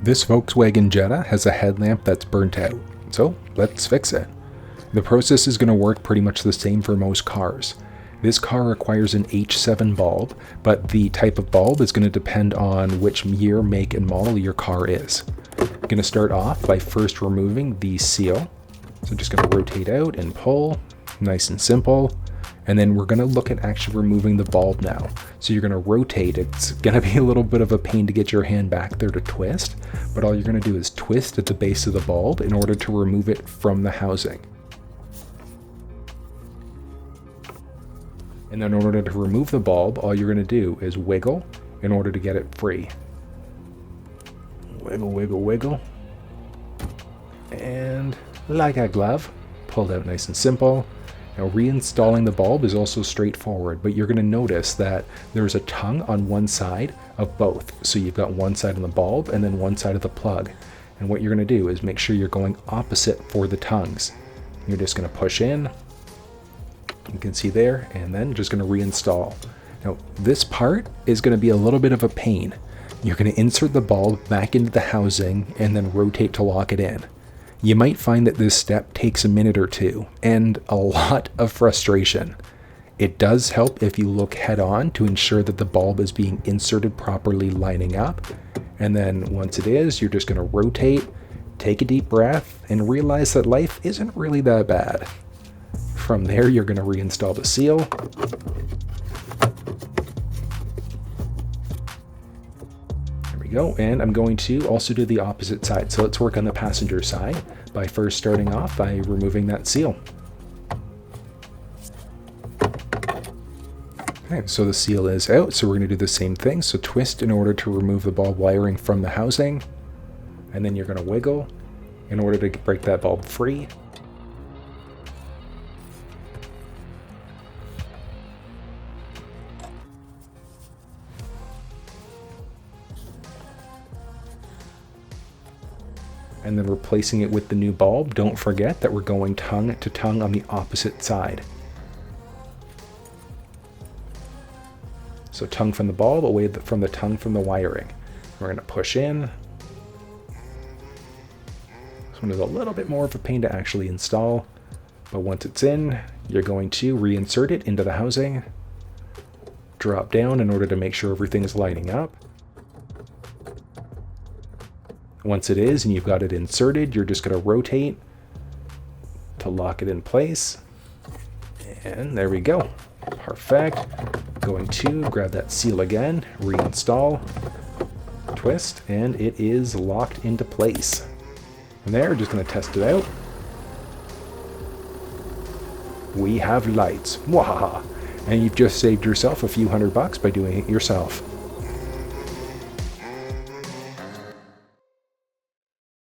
This Volkswagen Jetta has a headlamp that's burnt out, so let's fix it. The process is going to work pretty much the same for most cars. This car requires an H7 bulb, but the type of bulb is going to depend on which year, make, and model your car is. I'm going to start off by first removing the seal. So just going to rotate out and pull, nice and simple. And then we're going to look at actually removing the bulb now. So you're going to rotate. It's going to be a little bit of a pain to get your hand back there to twist, but all you're going to do is twist at the base of the bulb in order to remove it from the housing. And then in order to remove the bulb, all you're going to do is wiggle in order to get it free. Wiggle, wiggle, wiggle. And like a glove, pulled out nice and simple. Now reinstalling the bulb is also straightforward, but you're going to notice that there's a tongue on one side of both. So you've got one side on the bulb and then one side of the plug. And what you're going to do is make sure you're going opposite for the tongues. You're just going to push in, you can see there, and then just going to reinstall. Now this part is going to be a little bit of a pain. You're going to insert the bulb back into the housing and then rotate to lock it in. You might find that this step takes a minute or two and a lot of frustration. It does help if you look head on to ensure that the bulb is being inserted properly, lining up. And then once it is, you're just going to rotate, take a deep breath, and realize that life isn't really that bad. From there, you're going to reinstall the seal. Go, and I'm going to also do the opposite side. So let's work on the passenger side by first starting off by removing that seal. Okay, so the seal is out, so we're going to do the same thing. So twist in order to remove the bulb wiring from the housing, and then you're going to wiggle in order to break that bulb free. And then replacing it with the new bulb. Don't forget that we're going tongue to tongue on the opposite side. So tongue from the bulb, away from the tongue from the wiring. We're going to push in. This one is a little bit more of a pain to actually install, but once it's in, you're going to reinsert it into the housing, drop down in order to make sure everything is lining up. Once it is and you've got it inserted, you're just going to rotate to lock it in place. And there we go. Perfect. Going to grab that seal again, reinstall, twist, and it is locked into place. And there, just going to test it out. We have lights. Wahaha. And you've just saved yourself a few $100 by doing it yourself.